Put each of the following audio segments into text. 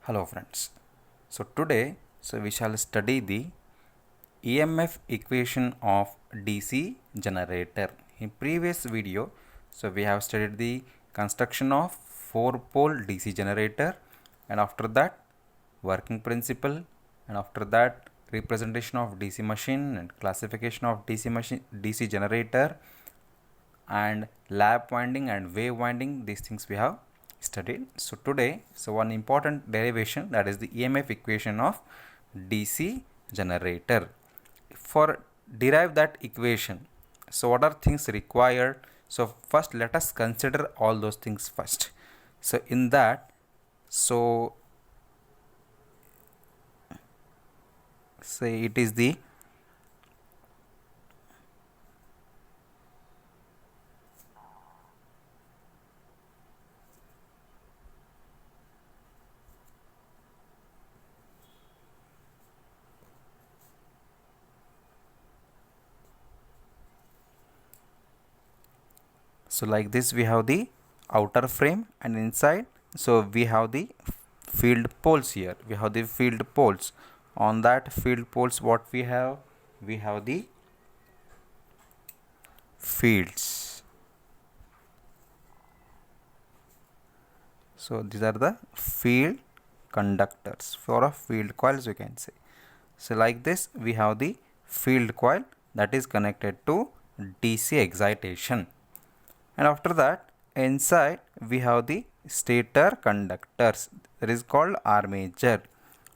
Hello friends. So today we shall study the EMF equation of DC generator. In previous video we have studied the construction of 4-pole DC generator, and after that working principle, and after that representation of DC machine and classification of DC generator, and lap winding and wave winding. These things we have studied. So today one important derivation, that is the EMF equation of DC generator. For derive that equation, so what are things required? So first let us consider all those things first. So in that, so say it is the so like this we have the outer frame, and inside so we have the field poles. Here we have the field poles. On that field poles, what we have the fields. So these are the field conductors for a field coils, you can say. So like this we have the field coil that is connected to DC excitation, and after that inside we have the stator conductors, that is called armature.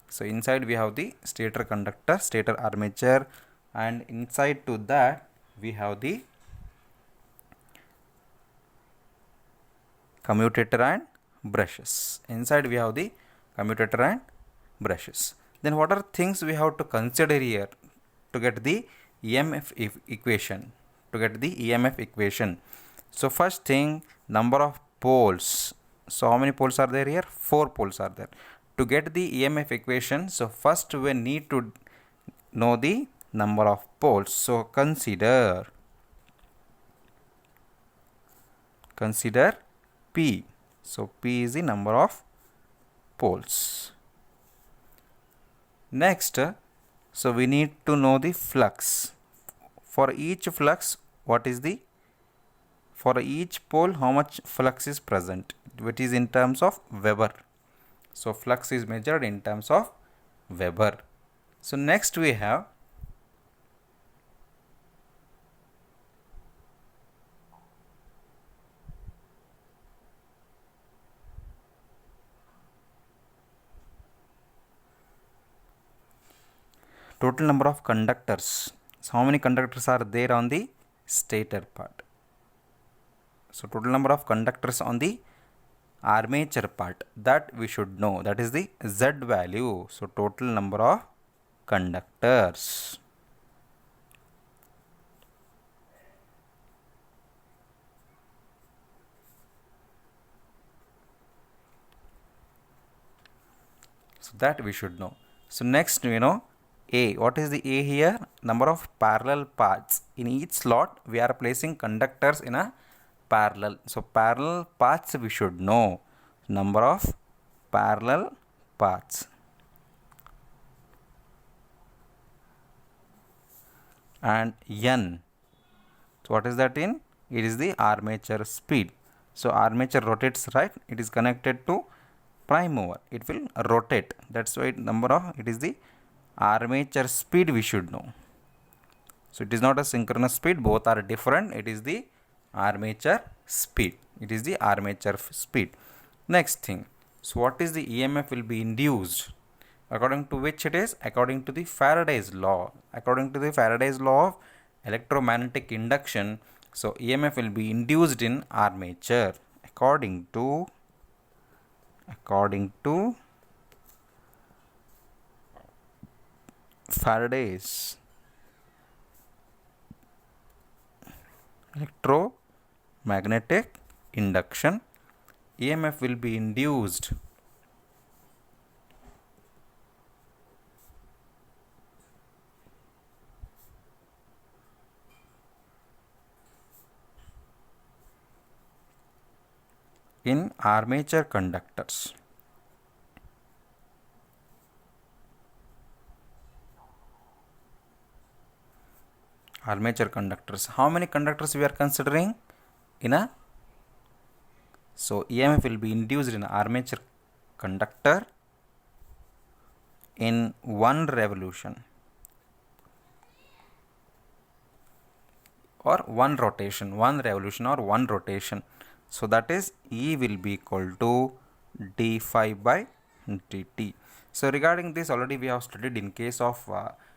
So inside we have the stator conductor, stator armature, and inside to that we have the commutator and brushes. Inside we have the commutator and brushes. Then what are things we have to consider here to get the EMF equation? So first thing, number of poles. So how many poles are there here? 4 poles are there. To get the EMF equation, so first we need to know the number of poles. So consider P. So P is the number of poles. Next, so we need to know the flux. For each flux, what is the, for each pole how much flux is present, which is in terms of Weber. So flux is measured in terms of Weber. So next we have total number of conductors. So how many conductors are there on the stator part? So total number of conductors on the armature part, that we should know, that is the Z value. So total number of conductors. So that we should know. So next we know A. What is the A here? Number of parallel paths. In each slot we are placing conductors in a parallel. So parallel paths we should know. Number of parallel paths. And N. So what is that in? It is the armature speed. So armature rotates, right? It is connected to prime mover. It will rotate. That's why number of, it is the armature speed we should know. So it is not a synchronous speed, both are different. It is the armature speed. Next thing, so what is the EMF will be induced? According to which it is? According to the Faraday's law. According to the Faraday's law of electromagnetic induction, so EMF will be induced in armature according to Faraday's electromagnetic induction. EMF will be induced in armature conductors. armature conductors. How many conductors we are considering in a, so EMF will be induced in armature conductor in one revolution or one rotation, one revolution or one rotation. So that is E will be equal to d phi by dt. So regarding this already we have studied in case of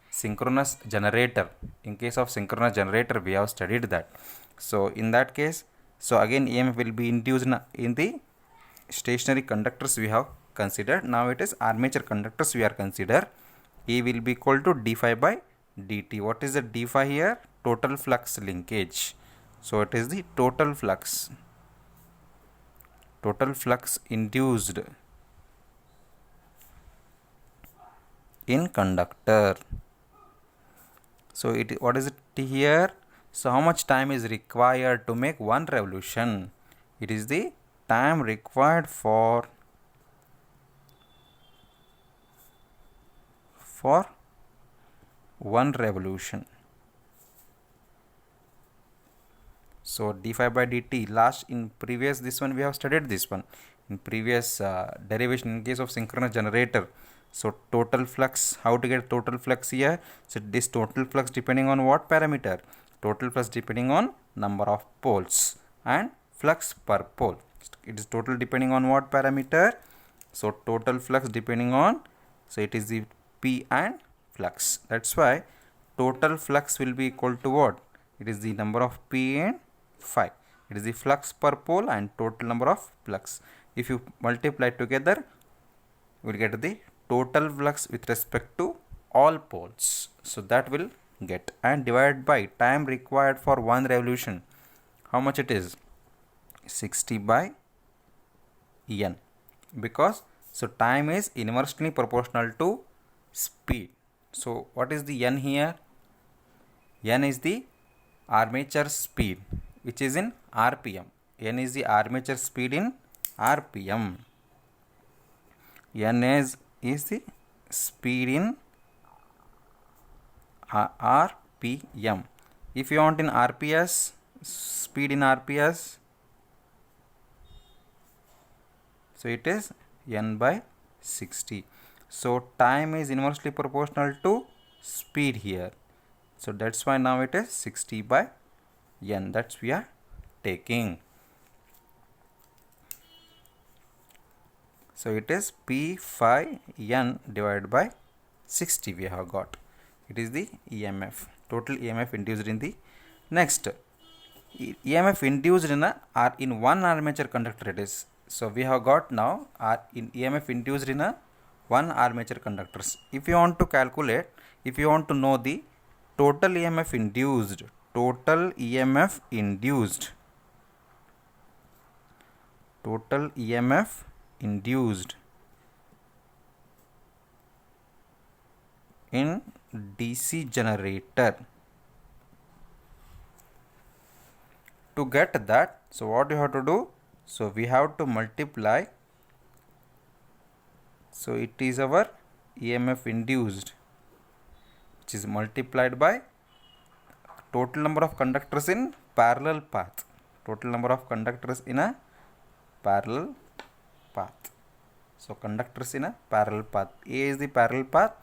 synchronous generator. In case of synchronous generator we have studied that. So in that case, so again EMF will be induced in the stationary conductors we have considered. Now it is armature conductors we are consider. E will be equal to d phi by dt. What is the d phi here? Total flux linkage. So it is the total flux induced in conductor. So it, what is it here? So how much time is required to make one revolution? It is the time required for one revolution. So d phi by dt, last in previous this one we have studied this one in previous derivation in case of synchronous generator. So total flux, how to get total flux here? So this total flux depending on what parameter? Total flux depending on number of poles and flux per pole. It is total depending on what parameter? So total flux depending on, so it is the P and flux. That's why total flux will be equal to what? It is the number of P and phi. It is the flux per pole and total number of flux. If you multiply together, we will get the total flux with respect to all poles. So that will get, and divided by time required for one revolution. How much it is? 60 by n, because so time is inversely proportional to speed. So what is the n here? N is the armature speed which is in RPM. N is the armature speed in RPM. N is the speed in RPM. If you want in RPS, speed in RPS, so it is n by 60. So time is inversely proportional to speed here. So that's why now it is 60 by n. That's we are taking. So it is P phi n divided by 60 we have got. It is the EMF, total EMF induced in the, next EMF induced in one armature conductor it is. So we have got now in EMF induced in one armature conductors. If you want to calculate, if you want to know the total EMF induced, total EMF induced in DC generator, to get that, so what you have to do? So we have to multiply, so it is our EMF induced which is multiplied by total number of conductors in parallel path, total number of conductors in a parallel path. So conductors in a parallel path, A is the parallel path,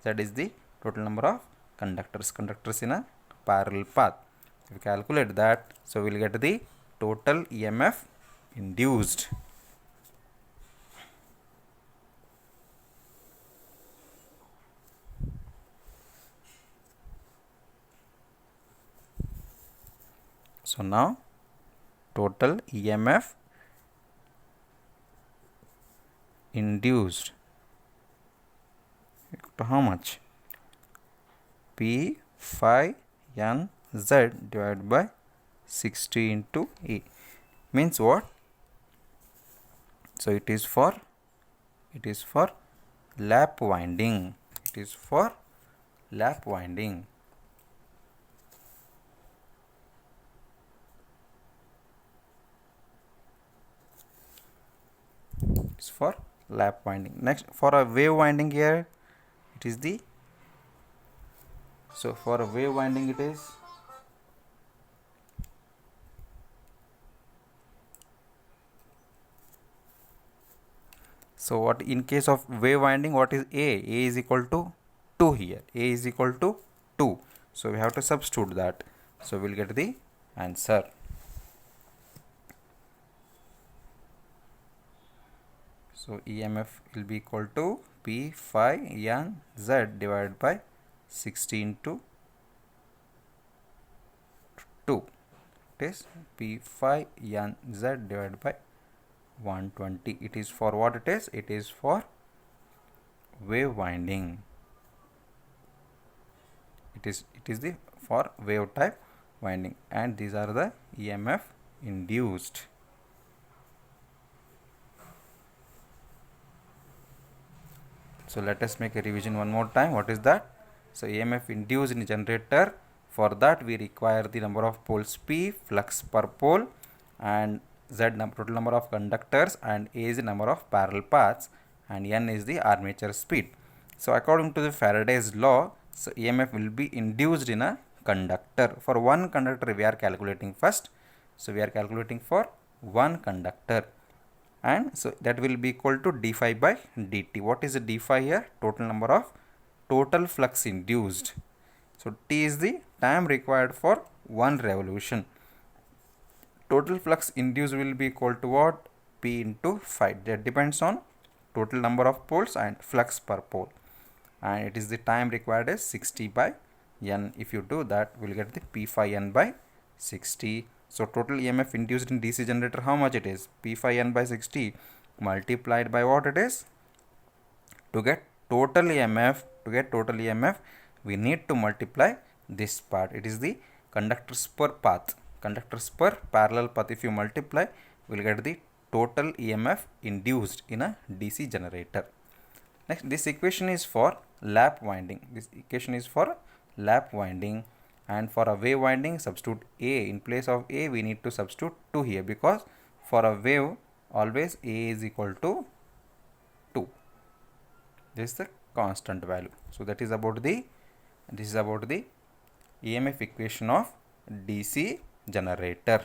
that is the total number of conductors in a parallel path. If we calculate that, so we will get the total EMF induced. So now total EMF induced to how much? P phi n z divided by 60 into E, means what? So it is for lap winding. It is for lap winding. It's for lap winding. Next, for a wave winding here, it is the, so for a wave winding it is So what in case of wave winding, what is A? A is equal to 2 here. A is equal to 2. So we have to substitute that. So we'll get the answer. So EMF will be equal to P phi n z divided by 16 to 2. It is P phi n z divided by 120. It is for what it is? It is for wave winding. It is the for wave type winding, and these are the EMF induced. So let us make a revision one more time. What is that? So EMF induced in generator, for that we require the number of poles P, flux per pole, and Z total number of conductors, and A is the number of parallel paths, and N is the armature speed. So according to the Faraday's law, so EMF will be induced in a conductor. For one conductor we are calculating first. So we are calculating for one conductor, and so that will be equal to d phi by dt. What is the d phi here? Total flux induced. So T is the time required for one revolution. Total flux induced will be equal to what? P into phi. That depends on total number of poles and flux per pole, and it is the time required is 60 by n. If you do that, we'll get the P phi n by 60. So total EMF induced in DC generator, how much it is? P phi n by 60 multiplied by what it is? To get total EMF, we need to multiply this part. It is the conductors per path, conductors per parallel path. If you multiply, we'll get the total EMF induced in a DC generator. Next, this equation is for lap winding. And for a wave winding, substitute A. In place of A, we need to substitute 2 here, because for a wave always A is equal to 2. This is the constant value. So this is about the EMF equation of DC generator.